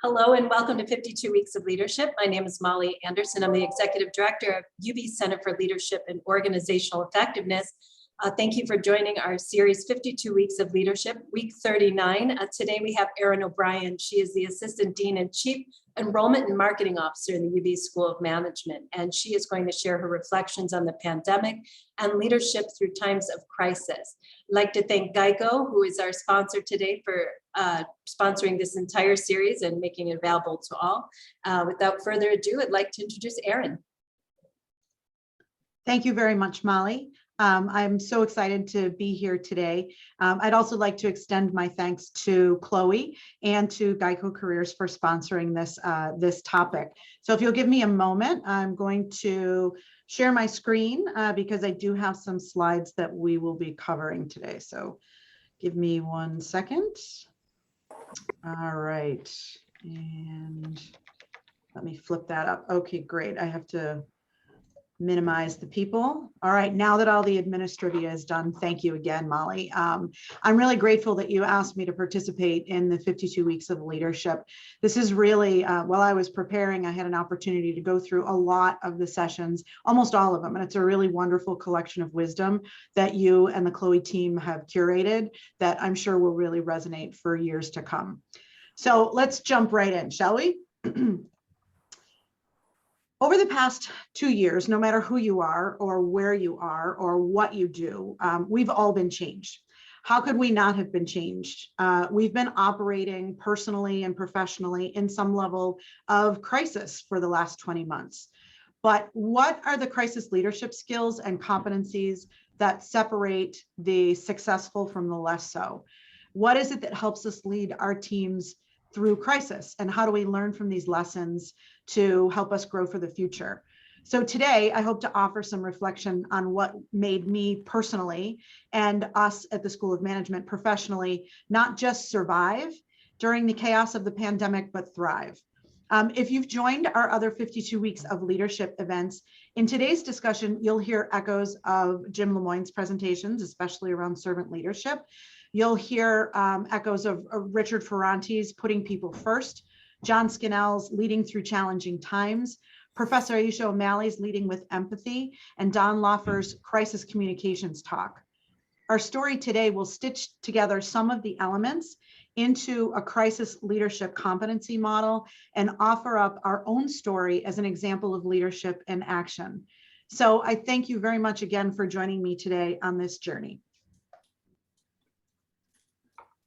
Hello and welcome to 52 Weeks of Leadership. My name is Molly Anderson. I'm the Executive Director of UB Center for Leadership and Organizational Effectiveness. Thank you for joining our series 52 Weeks of Leadership, week 39. Today we have Erin O'Brien. She is the Assistant Dean and Chief Enrollment and Marketing Officer in the UB School of Management, and she is going to share her reflections on the pandemic and leadership through times of crisis. I'd like to thank Geico, who is our sponsor today, for sponsoring this entire series and making it available to all. Without further ado, I'd like to introduce Erin. Thank you very much, Molly. I'm so excited to be here today. I'd also like to extend my thanks to Chloe and to Geico Careers for sponsoring this topic. So if you'll give me a moment, I'm going to share my screen because I do have some slides that we will be covering today. So give me 1 second. All right, and let me flip that up. Okay, great. I have to minimize the people. All right, now that all the administrivia is done, thank you again, Molly. I'm really grateful that you asked me to participate in the 52 Weeks of Leadership. This is really, while I was preparing, I had an opportunity to go through a lot of the sessions, almost all of them, and it's a really wonderful collection of wisdom that you and the Chloe team have curated that I'm sure will really resonate for years to come. So let's jump right in, shall we? Over the past 2 years, no matter who you are or where you are or what you do, we've all been changed. How could we not have been changed? We've been operating personally and professionally in some level of crisis for the last 20 months. But what are the crisis leadership skills and competencies that separate the successful from the less so? What is it that helps us lead our teams through crisis, and how do we learn from these lessons to help us grow for the future? So today, I hope to offer some reflection on what made me personally and us at the School of Management professionally not just survive during the chaos of the pandemic, but thrive. If you've joined our other 52 Weeks of Leadership events, in today's discussion, you'll hear echoes of Jim Lemoyne's presentations, especially around servant leadership. You'll hear echoes of Richard Ferrante's Putting People First, John Scannell's Leading Through Challenging Times, Professor Aisha O'Malley's Leading with Empathy, and Don Laufer's Crisis Communications Talk. Our story today will stitch together some of the elements into a crisis leadership competency model and offer up our own story as an example of leadership in action. So I thank you very much again for joining me today on this journey.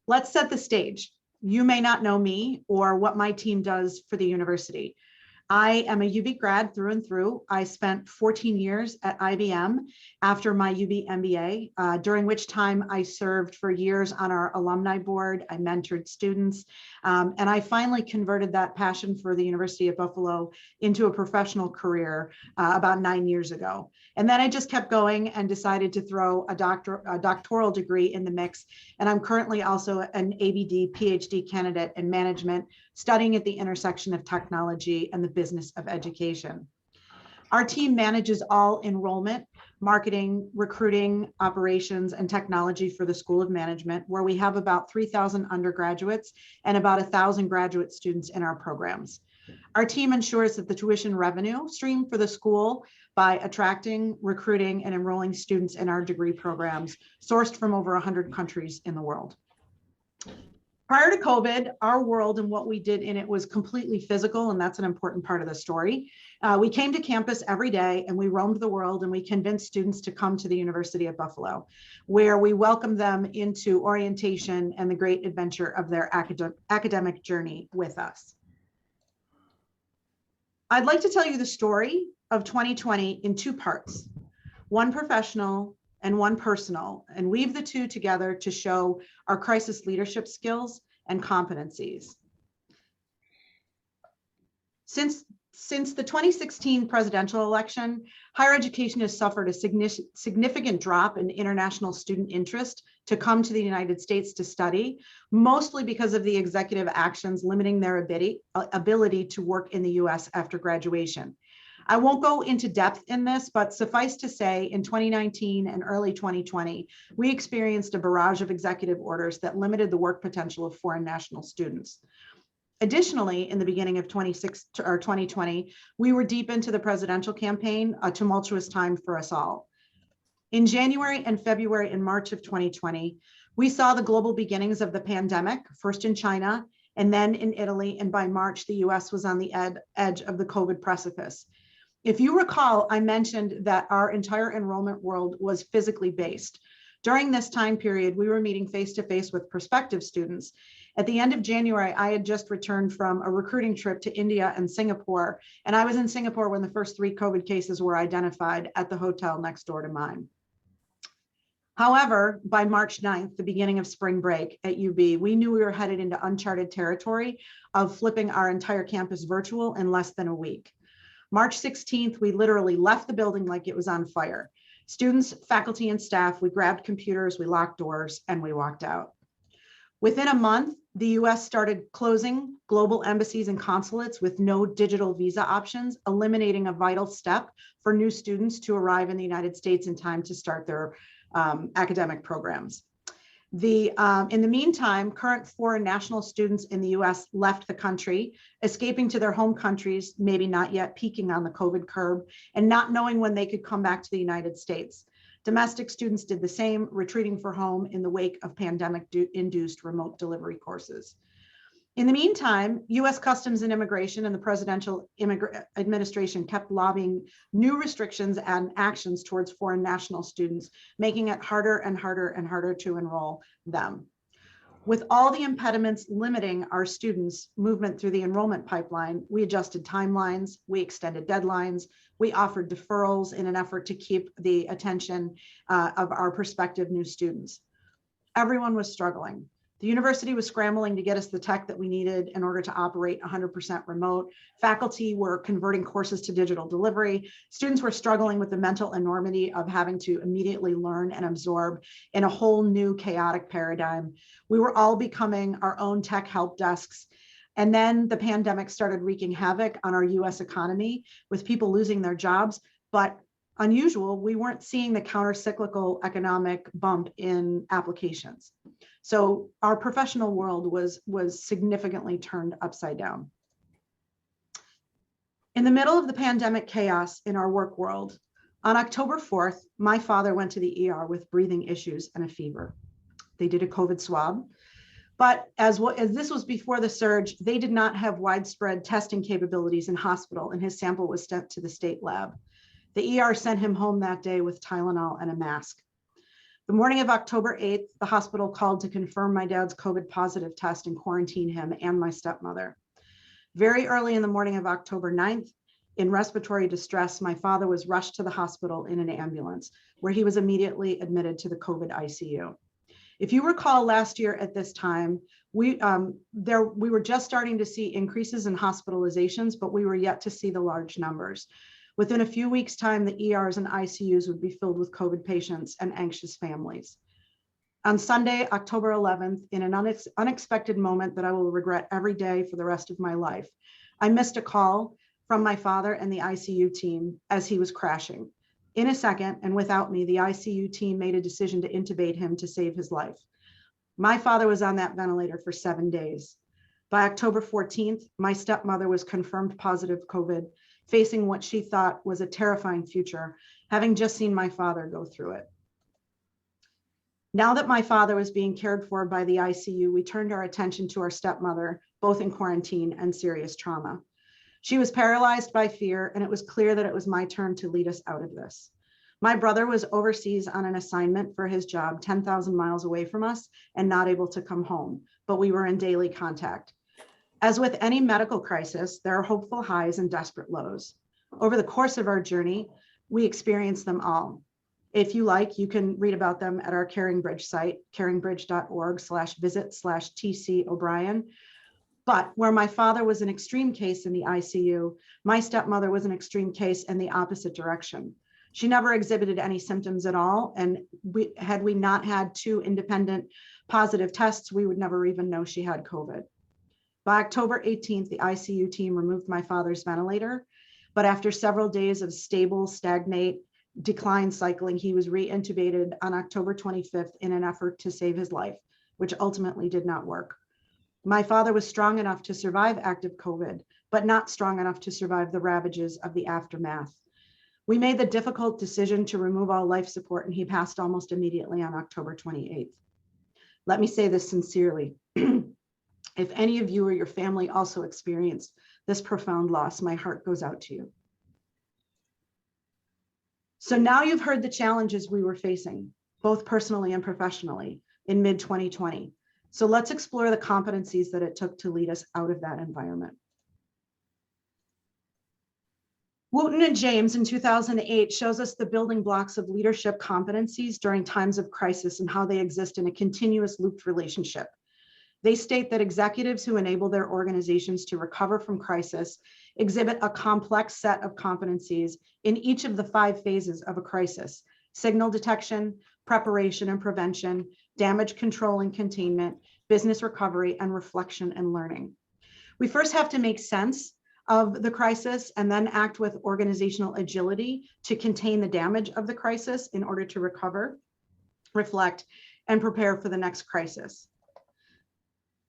Let's set the stage. You may not know me or what my team does for the university. I am a UB grad through and through. I spent 14 years at IBM after my UB MBA, during which time I served for years on our alumni board. I mentored students, and I finally converted that passion for the University of Buffalo into a professional career about 9 years ago. And then I just kept going and decided to throw a doctoral degree in the mix. And I'm currently also an ABD PhD candidate in management, studying at the intersection of technology and the business of education. Our team manages all enrollment, marketing, recruiting, operations, and technology for the School of Management, where we have about 3,000 undergraduates and about 1,000 graduate students in our programs. Our team ensures that the tuition revenue stream for the school by attracting, recruiting, and enrolling students in our degree programs sourced from over 100 countries in the world. Prior to COVID, our world and what we did in it was completely physical, and that's an important part of the story. We came to campus every day and we roamed the world and we convinced students to come to the University of Buffalo, where we welcomed them into orientation and the great adventure of their academic journey with us. I'd like to tell you the story of 2020 in 2 parts, one professional and one personal, and weave the two together to show our crisis leadership skills and competencies. Since the 2016 presidential election, higher education has suffered a significant drop in international student interest to come to the United States to study, mostly because of the executive actions limiting their ability to work in the US after graduation. I won't go into depth in this, but suffice to say, in 2019 and early 2020, we experienced a barrage of executive orders that limited the work potential of foreign national students. Additionally, in the beginning of 2020, we were deep into the presidential campaign, a tumultuous time for us all. In January and February and March of 2020, we saw the global beginnings of the pandemic, first in China and then in Italy, and by March, the US was on the edge of the COVID precipice. If you recall, I mentioned that our entire enrollment world was physically based. During this time period, we were meeting face-to-face with prospective students. At the end of January, I had just returned from a recruiting trip to India and Singapore, and I was in Singapore when the first 3 COVID cases were identified at the hotel next door to mine. However, by March 9th, the beginning of spring break at UB, we knew we were headed into uncharted territory of flipping our entire campus virtual in less than a week. March 16th, we literally left the building like it was on fire. Students, faculty, and staff, we grabbed computers, we locked doors, and we walked out. Within a month, the US started closing global embassies and consulates with no digital visa options, eliminating a vital step for new students to arrive in the United States in time to start their academic programs. In the meantime, current foreign national students in the US left the country, escaping to their home countries, maybe not yet peaking on the COVID curve, and not knowing when they could come back to the United States. Domestic students did the same, retreating for home in the wake of pandemic-induced remote delivery courses. In the meantime, US Customs and Immigration and the presidential administration kept lobbying new restrictions and actions towards foreign national students, making it harder and harder and harder to enroll them. With all the impediments limiting our students' movement through the enrollment pipeline, we adjusted timelines, we extended deadlines, we offered deferrals in an effort to keep the attention of our prospective new students. Everyone was struggling. The university was scrambling to get us the tech that we needed in order to operate 100% remote. Faculty were converting courses to digital delivery. Students were struggling with the mental enormity of having to immediately learn and absorb in a whole new chaotic paradigm. We were all becoming our own tech help desks. And then the pandemic started wreaking havoc on our US economy with people losing their jobs. But unusual, we weren't seeing the counter-cyclical economic bump in applications. So our professional world was significantly turned upside down. In the middle of the pandemic chaos in our work world, on October 4th, my father went to the ER with breathing issues and a fever. They did a COVID swab, but as this was before the surge, they did not have widespread testing capabilities in hospital, and his sample was sent to the state lab. The ER sent him home that day with Tylenol and a mask. The morning of October 8th, the hospital called to confirm my dad's COVID positive test and quarantine him and my stepmother. Very early in the morning of October 9th, in respiratory distress, my father was rushed to the hospital in an ambulance, where he was immediately admitted to the COVID ICU. If you recall last year at this time, we were just starting to see increases in hospitalizations, but we were yet to see the large numbers. Within a few weeks' time, the ERs and ICUs would be filled with COVID patients and anxious families. On Sunday, October 11th, in an unexpected moment that I will regret every day for the rest of my life, I missed a call from my father and the ICU team as he was crashing. In a second, and without me, the ICU team made a decision to intubate him to save his life. My father was on that ventilator for 7 days. By October 14th, my stepmother was confirmed positive COVID, facing what she thought was a terrifying future, having just seen my father go through it. Now that my father was being cared for by the ICU, we turned our attention to our stepmother, both in quarantine and serious trauma. She was paralyzed by fear, and it was clear that it was my turn to lead us out of this. My brother was overseas on an assignment for his job 10,000 miles away from us and not able to come home, but we were in daily contact. As with any medical crisis, there are hopeful highs and desperate lows. Over the course of our journey, we experienced them all. If you like, you can read about them at our CaringBridge site, caringbridge.org/visit/TC O'Brien. But where my father was an extreme case in the ICU, my stepmother was an extreme case in the opposite direction. She never exhibited any symptoms at all. And had we not had 2 independent positive tests, we would never even know she had COVID. By October 18th, the ICU team removed my father's ventilator, but after several days of stable, stagnate, decline cycling, he was re-intubated on October 25th in an effort to save his life, which ultimately did not work. My father was strong enough to survive active COVID, but not strong enough to survive the ravages of the aftermath. We made the difficult decision to remove all life support, and he passed almost immediately on October 28th. Let me say this sincerely. If any of you or your family also experienced this profound loss, my heart goes out to you. So now you've heard the challenges we were facing, both personally and professionally, in mid-2020. So let's explore the competencies that it took to lead us out of that environment. Wooten and James in 2008 shows us the building blocks of leadership competencies during times of crisis and how they exist in a continuous looped relationship. They state that executives who enable their organizations to recover from crisis exhibit a complex set of competencies in each of the 5 phases of a crisis: signal detection, preparation and prevention, damage control and containment, business recovery, and reflection and learning. We first have to make sense of the crisis and then act with organizational agility to contain the damage of the crisis in order to recover, reflect, and prepare for the next crisis.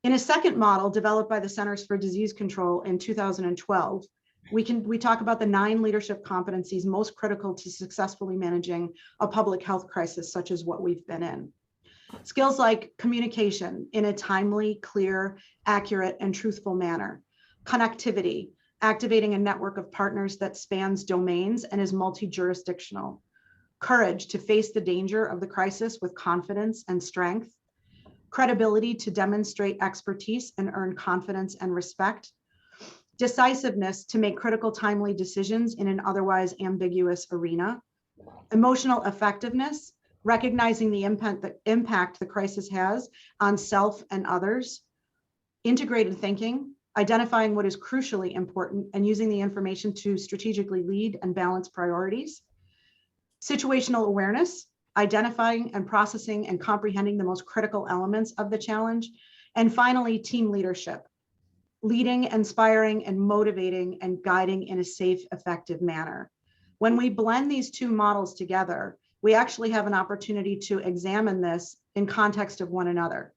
In a second model developed by the Centers for Disease Control in 2012, we talk about the 9 leadership competencies most critical to successfully managing a public health crisis such as what we've been in. Skills like communication in a timely, clear, accurate, and truthful manner. Connectivity, activating a network of partners that spans domains and is multi-jurisdictional. Courage to face the danger of the crisis with confidence and strength. Credibility to demonstrate expertise and earn confidence and respect. Decisiveness to make critical, timely decisions in an otherwise ambiguous arena. Emotional effectiveness, recognizing the impact the crisis has on self and others. Integrated thinking, identifying what is crucially important and using the information to strategically lead and balance priorities. Situational awareness, identifying and processing and comprehending the most critical elements of the challenge. And finally, team leadership, leading, inspiring, and motivating and guiding in a safe, effective manner. When we blend these 2 models together, we actually have an opportunity to examine this in context of one another.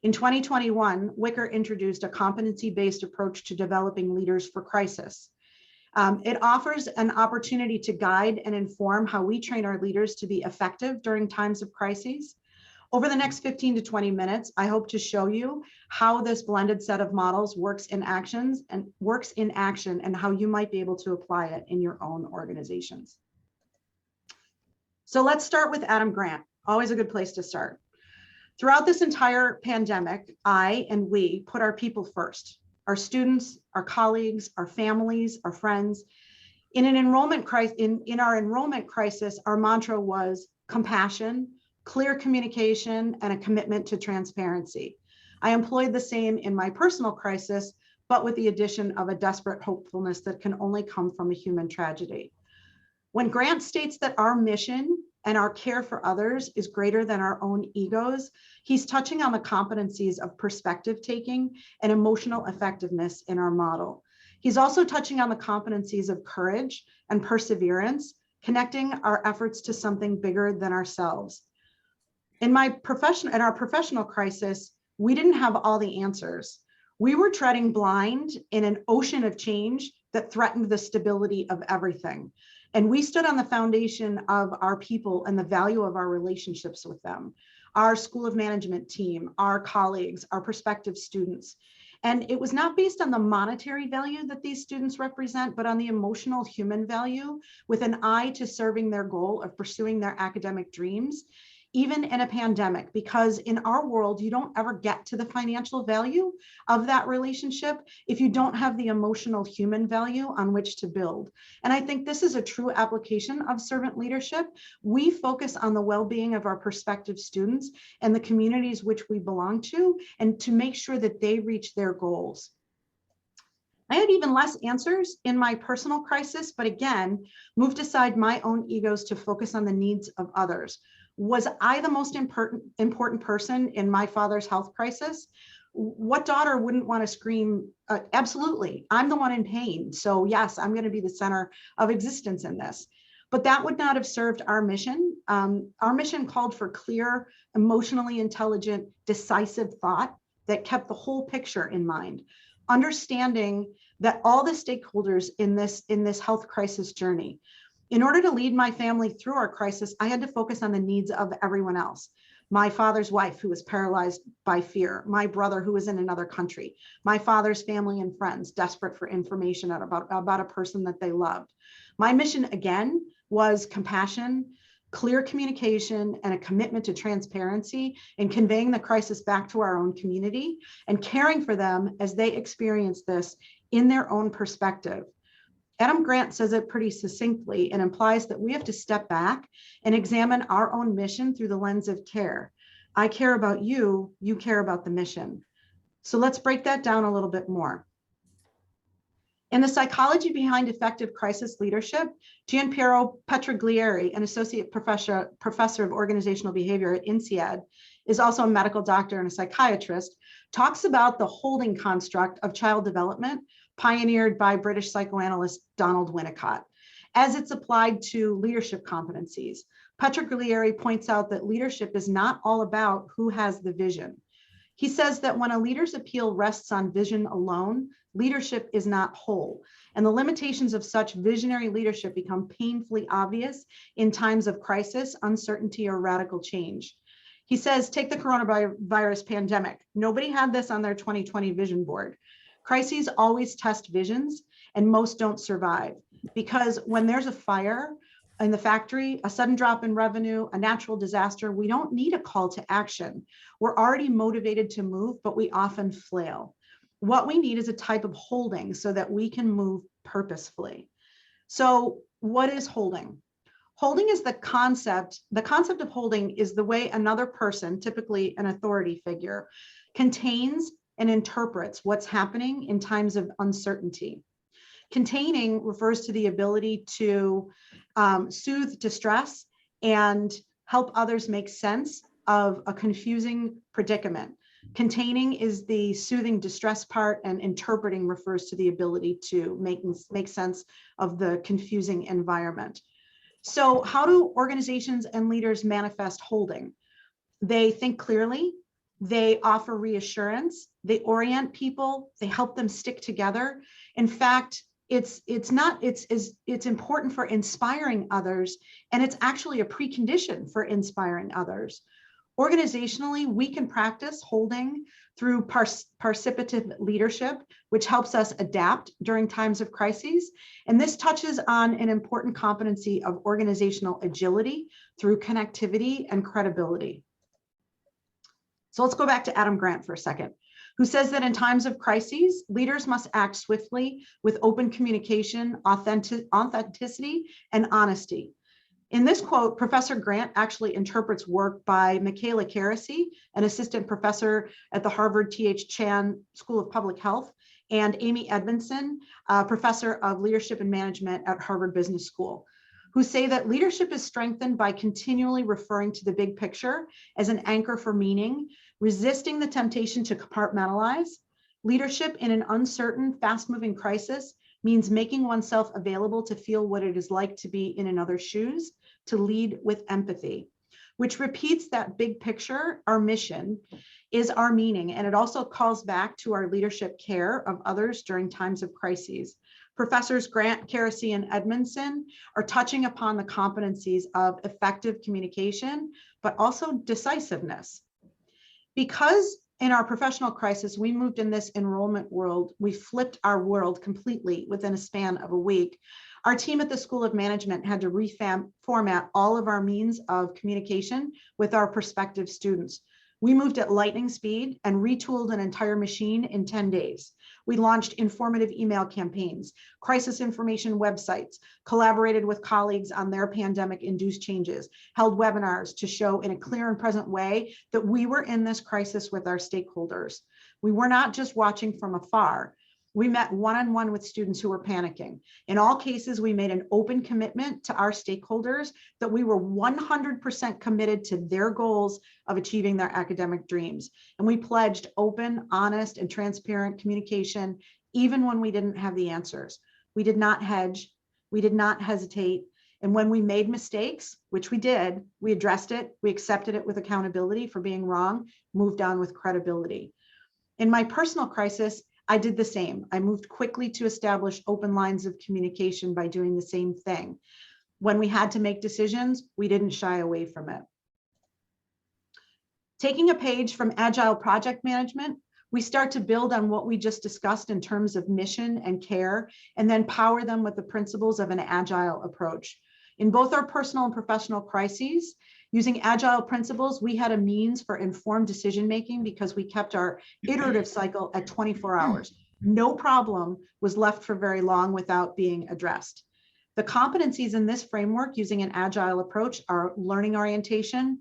In 2021, Wicker introduced a competency-based approach to developing leaders for crisis. It offers an opportunity to guide and inform how we train our leaders to be effective during times of crises. Over the next 15 to 20 minutes, I hope to show you how this blended set of models works in action and how you might be able to apply it in your own organizations. So let's start with Adam Grant, always a good place to start. Throughout this entire pandemic, I and we put our people first, our students, our colleagues, our families, our friends. In our enrollment crisis, our mantra was compassion, clear communication, and a commitment to transparency. I employed the same in my personal crisis, but with the addition of a desperate hopefulness that can only come from a human tragedy. When Grant states that our mission and our care for others is greater than our own egos, he's touching on the competencies of perspective taking and emotional effectiveness in our model. He's also touching on the competencies of courage and perseverance, connecting our efforts to something bigger than ourselves. In our professional crisis, we didn't have all the answers. We were treading blind in an ocean of change that threatened the stability of everything. And we stood on the foundation of our people and the value of our relationships with them, our School of Management team, our colleagues, our prospective students. And it was not based on the monetary value that these students represent, but on the emotional human value with an eye to serving their goal of pursuing their academic dreams, even in a pandemic, because in our world, you don't ever get to the financial value of that relationship if you don't have the emotional human value on which to build. And I think this is a true application of servant leadership. We focus on the well-being of our prospective students and the communities which we belong to, and to make sure that they reach their goals. I had even less answers in my personal crisis, but again, moved aside my own egos to focus on the needs of others. Was I the most important person in my father's health crisis? What daughter wouldn't want to scream, absolutely, I'm the one in pain. So yes, I'm going to be the center of existence in this. But that would not have served our mission. Our mission called for clear, emotionally intelligent, decisive thought that kept the whole picture in mind, understanding that all the stakeholders in this health crisis journey. In order to lead my family through our crisis, I had to focus on the needs of everyone else. My father's wife, who was paralyzed by fear, my brother, who was in another country, my father's family and friends, desperate for information about a person that they loved. My mission, again, was compassion, clear communication, and a commitment to transparency in conveying the crisis back to our own community and caring for them as they experience this in their own perspective. Adam Grant says it pretty succinctly and implies that we have to step back and examine our own mission through the lens of care. I care about you, you care about the mission. So let's break that down a little bit more. In the psychology behind effective crisis leadership, Gianpiero Petroglieri, an associate professor of organizational behavior at INSEAD, is also a medical doctor and a psychiatrist, talks about the holding construct of child development pioneered by British psychoanalyst Donald Winnicott, as it's applied to leadership competencies. Petroglieri points out that leadership is not all about who has the vision. He says that when a leader's appeal rests on vision alone, leadership is not whole, and the limitations of such visionary leadership become painfully obvious in times of crisis, uncertainty, or radical change. He says, take the coronavirus pandemic. Nobody had this on their 2020 vision board. Crises always test visions, and most don't survive, because when there's a fire in the factory, a sudden drop in revenue, a natural disaster, we don't need a call to action. We're already motivated to move, but we often flail. What we need is a type of holding so that we can move purposefully. So what is holding? Holding is the concept of holding is the way another person, typically an authority figure, contains and interprets what's happening in times of uncertainty. Containing refers to the ability to soothe distress and help others make sense of a confusing predicament. Containing is the soothing distress part, and interpreting refers to the ability to make sense of the confusing environment. So how do organizations and leaders manifest holding? They think clearly, they offer reassurance, they orient people, they help them stick together. In fact, it's important for inspiring others, and it's actually a precondition for inspiring others. Organizationally, we can practice holding through participative leadership, which helps us adapt during times of crises. And this touches on an important competency of organizational agility through connectivity and credibility. So let's go back to Adam Grant for a second, who says that in times of crises, leaders must act swiftly with open communication, authenticity, and honesty. In this quote, Professor Grant actually interprets work by Michaela Carasy, an assistant professor at the Harvard T.H. Chan School of Public Health, and Amy Edmondson, professor of leadership and management at Harvard Business School, who say that leadership is strengthened by continually referring to the big picture as an anchor for meaning, resisting the temptation to compartmentalize. Leadership in an uncertain, fast-moving crisis means making oneself available to feel what it is like to be in another's shoes, to lead with empathy, which repeats that big picture. Our mission is our meaning, and it also calls back to our leadership care of others during times of crises. Professors Grant, Carasy, and Edmondson are touching upon the competencies of effective communication, but also decisiveness. Because in our professional crisis, we moved in this enrollment world, we flipped our world completely within a span of a week. Our team at the School of Management had to reformat all of our means of communication with our prospective students. We moved at lightning speed and retooled an entire machine in 10 days. We launched informative email campaigns, crisis information websites, collaborated with colleagues on their pandemic-induced changes, held webinars to show in a clear and present way that we were in this crisis with our stakeholders. We were not just watching from afar. We met one-on-one with students who were panicking. In all cases, we made an open commitment to our stakeholders that we were 100% committed to their goals of achieving their academic dreams. And we pledged open, honest, and transparent communication, even when we didn't have the answers. We did not hedge, we did not hesitate. And when we made mistakes, which we did, we addressed it, we accepted it with accountability for being wrong, moved on with credibility. In my personal crisis, I did the same. I moved quickly to establish open lines of communication by doing the same thing. When we had to make decisions, we didn't shy away from it. Taking a page from Agile project management, we start to build on what we just discussed in terms of mission and care, and then power them with the principles of an Agile approach. In both our personal and professional crises, using Agile principles, we had a means for informed decision-making because we kept our iterative cycle at 24 hours. No problem was left for very long without being addressed. The competencies in this framework using an Agile approach are learning orientation,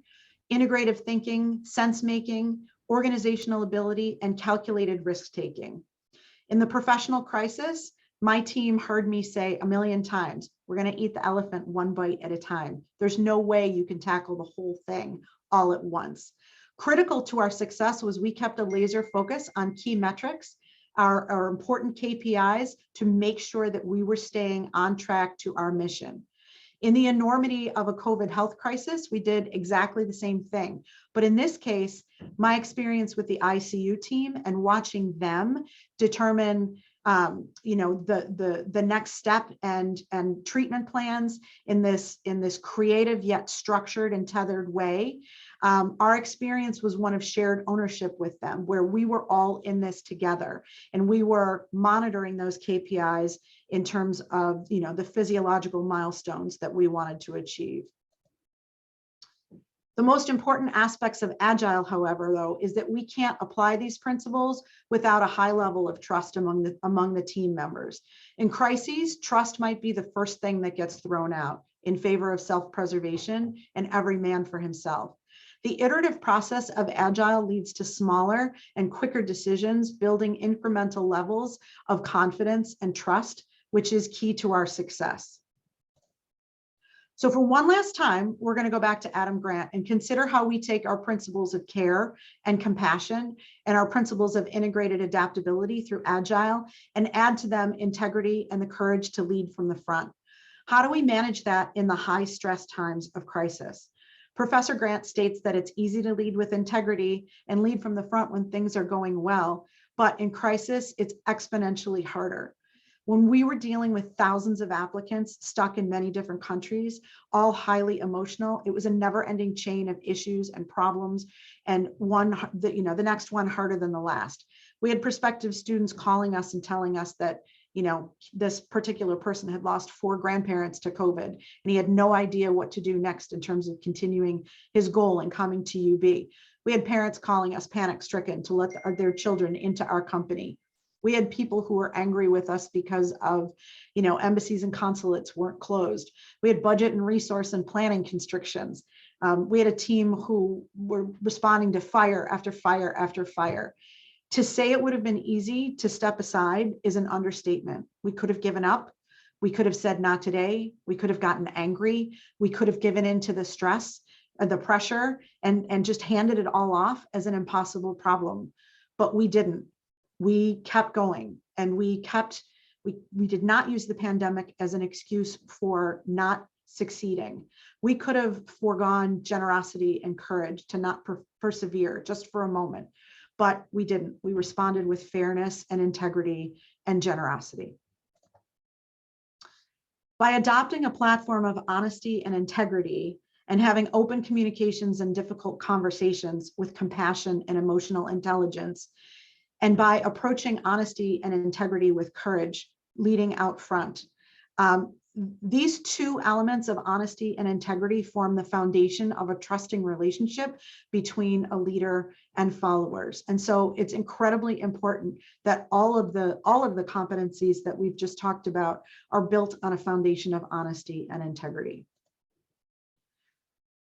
integrative thinking, sense-making, organizational ability, and calculated risk-taking. In the professional crisis, my team heard me say a million times, we're going to eat the elephant one bite at a time. There's no way you can tackle the whole thing all at once. Critical to our success was we kept a laser focus on key metrics, our important KPIs, to make sure that we were staying on track to our mission. In the enormity of a COVID health crisis, we did exactly the same thing. But in this case, my experience with the ICU team and watching them determine the next step and treatment plans in this creative yet structured and tethered way. Our experience was one of shared ownership with them, where we were all in this together, and we were monitoring those KPIs in terms of the physiological milestones that we wanted to achieve. The most important aspects of Agile, however, though, is that we can't apply these principles without a high level of trust among the team members. In crises, trust might be the first thing that gets thrown out in favor of self-preservation and every man for himself. The iterative process of Agile leads to smaller and quicker decisions, building incremental levels of confidence and trust, which is key to our success. So for one last time, we're going to go back to Adam Grant and consider how we take our principles of care and compassion and our principles of integrated adaptability through Agile and add to them integrity and the courage to lead from the front. How do we manage that in the high stress times of crisis? Professor Grant states that it's easy to lead with integrity and lead from the front when things are going well, but in crisis, it's exponentially harder. When we were dealing with thousands of applicants stuck in many different countries, all highly emotional, it was a never-ending chain of issues and problems, and the next one harder than the last. We had prospective students calling us and telling us that this particular person had lost 4 grandparents to COVID, and he had no idea what to do next in terms of continuing his goal and coming to UB. We had parents calling us panic-stricken to let their children into our company. We had people who were angry with us because of, embassies and consulates weren't closed. We had budget and resource and planning constrictions. We had a team who were responding to fire after fire after fire. To say it would have been easy to step aside is an understatement. We could have given up. We could have said, not today. We could have gotten angry. We could have given in to the stress, the pressure, and just handed it all off as an impossible problem. But we didn't. We kept going, and we did not use the pandemic as an excuse for not succeeding. We could have foregone generosity and courage to not persevere just for a moment, but we didn't. We responded with fairness and integrity and generosity. By adopting a platform of honesty and integrity and having open communications and difficult conversations with compassion and emotional intelligence, and by approaching honesty and integrity with courage, leading out front. These 2 elements of honesty and integrity form the foundation of a trusting relationship between a leader and followers. And so it's incredibly important that all of the competencies that we've just talked about are built on a foundation of honesty and integrity.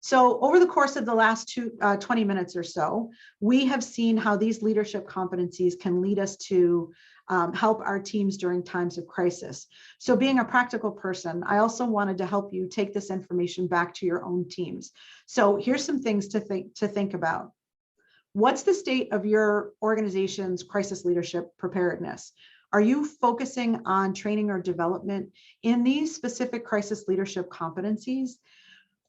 So over the course of the last 20 minutes or so, we have seen how these leadership competencies can lead us to help our teams during times of crisis. So being a practical person, I also wanted to help you take this information back to your own teams. So here's some things to think about. What's the state of your organization's crisis leadership preparedness? Are you focusing on training or development in these specific crisis leadership competencies?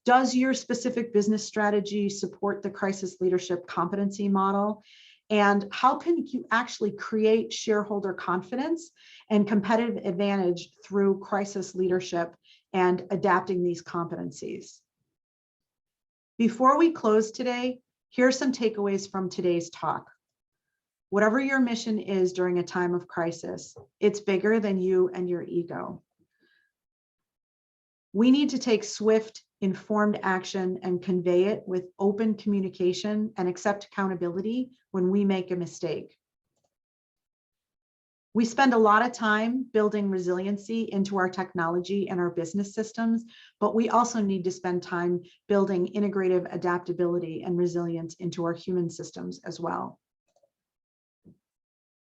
Does your specific business strategy support the crisis leadership competency model? And how can you actually create shareholder confidence and competitive advantage through crisis leadership and adapting these competencies? Before we close today, here are some takeaways from today's talk. Whatever your mission is during a time of crisis, it's bigger than you and your ego. We need to take swift, informed action and convey it with open communication and accept accountability when we make a mistake. We spend a lot of time building resiliency into our technology and our business systems, but we also need to spend time building integrative adaptability and resilience into our human systems as well.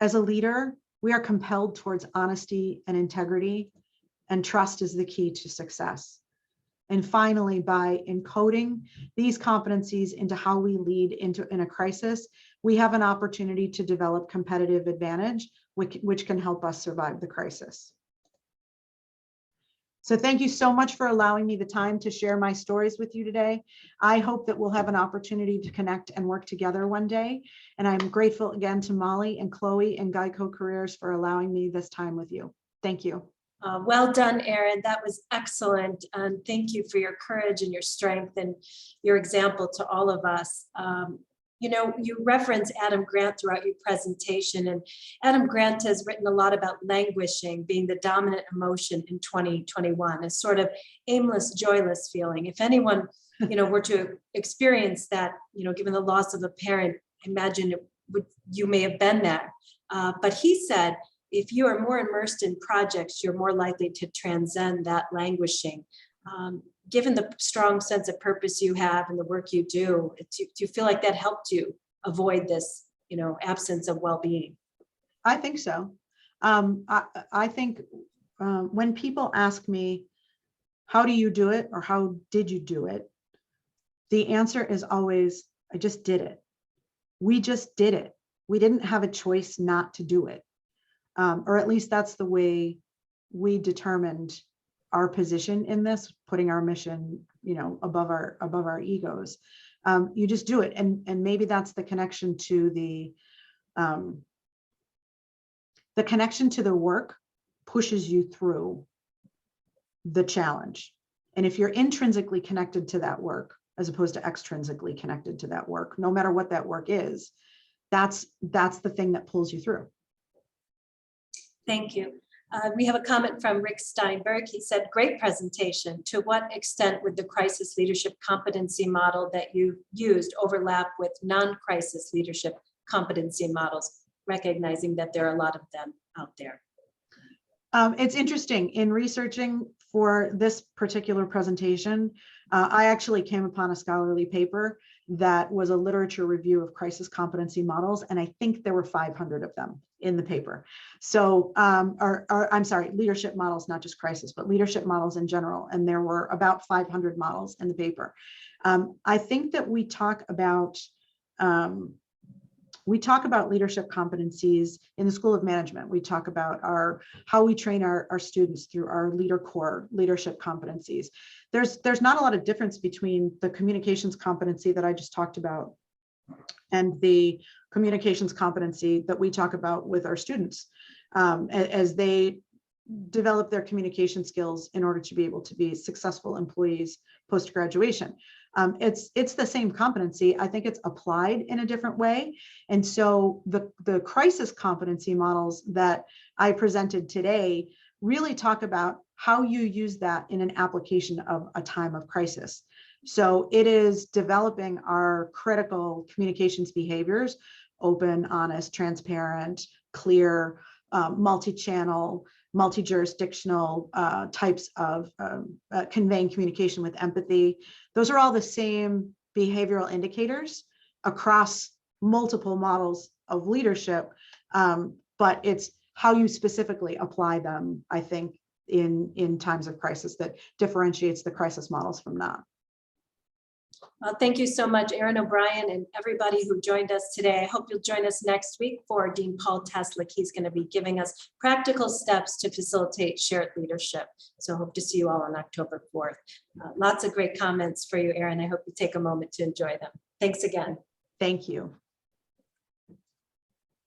As a leader, we are compelled towards honesty and integrity, and trust is the key to success. And finally, by encoding these competencies into how we lead in a crisis, we have an opportunity to develop competitive advantage, which can help us survive the crisis. So thank you so much for allowing me the time to share my stories with you today. I hope that we'll have an opportunity to connect and work together one day. And I'm grateful again to Molly and Chloe and Geico Careers for allowing me this time with you. Thank you. Well done, Erin. That was excellent. And thank you for your courage and your strength and your example to all of us. You know, you reference Adam Grant throughout your presentation, and Adam Grant has written a lot about languishing being the dominant emotion in 2021, a sort of aimless, joyless feeling. If anyone, you know, were to experience that, you know, given the loss of a parent, I imagine you may have been that. But he said, if you are more immersed in projects, you're more likely to transcend that languishing. Given the strong sense of purpose you have and the work you do you feel like that helped you avoid this, you know, absence of well-being? I think so. I think when people ask me, how do you do it? Or how did you do it? The answer is always, I just did it. We just did it. We didn't have a choice not to do it. Or at least that's the way we determined our position in this, putting our mission, you know, above our egos. You just do it. And maybe that's the connection to the connection to the work pushes you through the challenge. And if you're intrinsically connected to that work, as opposed to extrinsically connected to that work, no matter what that work is, that's the thing that pulls you through. Thank you. We have a comment from Rick Steinberg. He said, great presentation. To what extent would the crisis leadership competency model that you used overlap with non-crisis leadership competency models, recognizing that there are a lot of them out there? It's interesting. In researching for this particular presentation, I actually came upon a scholarly paper that was a literature review of crisis competency models, and I think there were 500 of them in the paper. So, I'm sorry, leadership models, not just crisis, but leadership models in general, and there were about 500 models in the paper. I think that we talk about leadership competencies in the School of Management. We talk about how we train our students through our Leader Core leadership competencies. There's not a lot of difference between the communications competency that I just talked about and the communications competency that we talk about with our students as they develop their communication skills in order to be able to be successful employees post-graduation. It's the same competency. I think it's applied in a different way. And so the crisis competency models that I presented today really talk about how you use that in an application of a time of crisis. So it is developing our critical communications behaviors: open, honest, transparent, clear, multi-channel, multi-jurisdictional types of conveying communication with empathy. Those are all the same behavioral indicators across multiple models of leadership, but it's how you specifically apply them, I think, in times of crisis that differentiates the crisis models from not. Thank you so much, Erin O'Brien, and everybody who joined us today. I hope you'll join us next week for Dean Paul Teslick. He's going to be giving us practical steps to facilitate shared leadership. So I hope to see you all on October 4th. Lots of great comments for you, Erin. I hope you take a moment to enjoy them. Thanks again. Thank you.